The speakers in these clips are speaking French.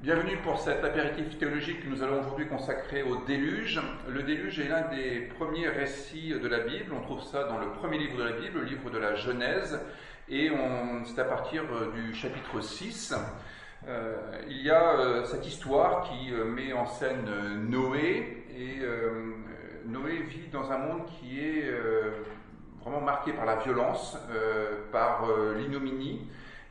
Bienvenue pour cet apéritif théologique que nous allons aujourd'hui consacrer au déluge. Le déluge est l'un des premiers récits de la Bible. On trouve ça dans le premier livre de la Bible, le livre de la Genèse, et c'est à partir du chapitre 6. Il y a cette histoire qui met en scène Noé, et Noé vit dans un monde qui est vraiment marqué par la violence, par l'ignominie.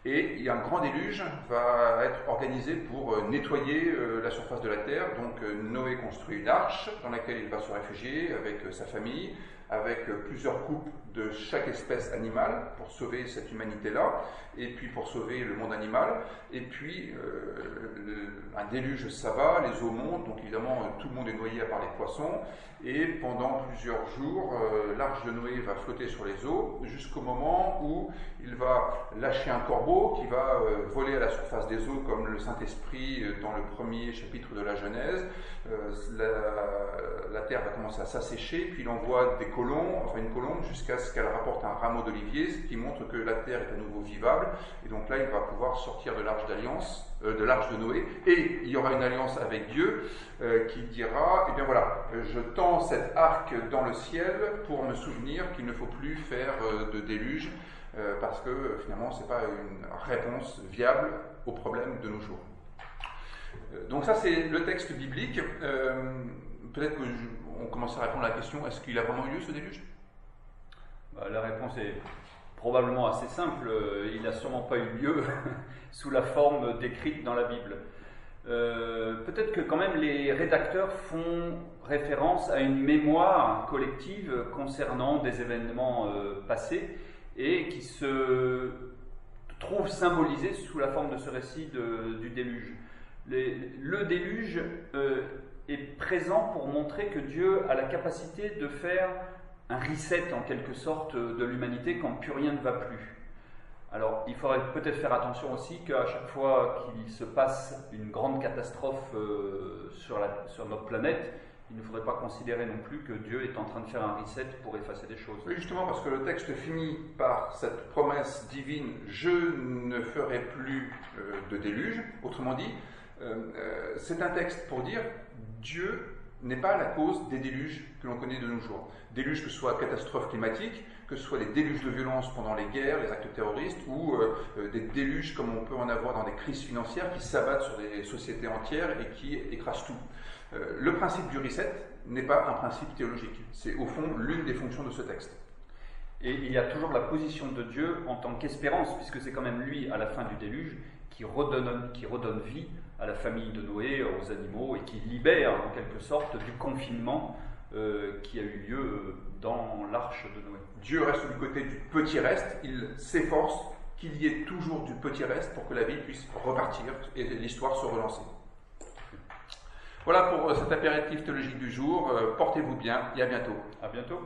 Et un grand déluge va être organisé pour nettoyer la surface de la terre. Donc Noé construit une arche dans laquelle il va se réfugier avec sa famille, avec plusieurs couples de chaque espèce animale pour sauver cette humanité-là, et puis pour sauver le monde animal. Et puis un déluge s'abat, les eaux montent, donc évidemment tout le monde est noyé à part les poissons. Et pendant plusieurs jours, l'arche de Noé va flotter sur les eaux jusqu'au moment où il va lâcher un corbeau qui va voler à la surface des eaux comme le Saint-Esprit dans le premier chapitre de la Genèse. La terre va commencer à s'assécher, puis il envoie une colombe jusqu'à ce qu'elle rapporte un rameau d'olivier, ce qui montre que la terre est à nouveau vivable. Et donc là, il va pouvoir sortir de l'arche de l'arche de Noé, et il y aura une alliance avec Dieu qui dira, eh bien voilà, je tends cet arc dans le ciel pour me souvenir qu'il ne faut plus faire de déluge, parce que finalement ce n'est pas une réponse viable aux problèmes de nos jours. Donc ça c'est le texte biblique. Peut-être qu'on commence à répondre à la question, est-ce qu'il a vraiment eu lieu ce déluge ? La réponse est probablement assez simple. Il n'a sûrement pas eu lieu sous la forme décrite dans la Bible. Peut-être que quand même les rédacteurs font référence à une mémoire collective concernant des événements passés et qui se trouvent symbolisés sous la forme de ce récit du déluge. Le déluge est présent pour montrer que Dieu a la capacité de faire un reset en quelque sorte de l'humanité quand plus rien ne va plus. Alors il faudrait peut-être faire attention aussi qu'à chaque fois qu'il se passe une grande catastrophe sur notre planète, il ne faudrait pas considérer non plus que Dieu est en train de faire un reset pour effacer des choses. Oui, justement, parce que le texte finit par cette promesse divine « Je ne ferai plus de déluge ». Autrement dit, c'est un texte pour dire Dieu n'est pas la cause des déluges que l'on connaît de nos jours. Déluges que ce soit catastrophes climatiques, que ce soit des déluges de violence pendant les guerres, les actes terroristes, ou des déluges comme on peut en avoir dans des crises financières qui s'abattent sur des sociétés entières et qui écrasent tout. Le principe du reset n'est pas un principe théologique. C'est au fond l'une des fonctions de ce texte. Et il y a toujours la position de Dieu en tant qu'espérance, puisque c'est quand même lui, à la fin du déluge, qui redonne vie à la famille de Noé, aux animaux, et qui libère en quelque sorte du confinement qui a eu lieu dans l'arche de Noé. Dieu reste du côté du petit reste, il s'efforce qu'il y ait toujours du petit reste pour que la vie puisse repartir et l'histoire se relancer. Voilà pour cet apéritif théologique du jour. Portez-vous bien et à bientôt. À bientôt.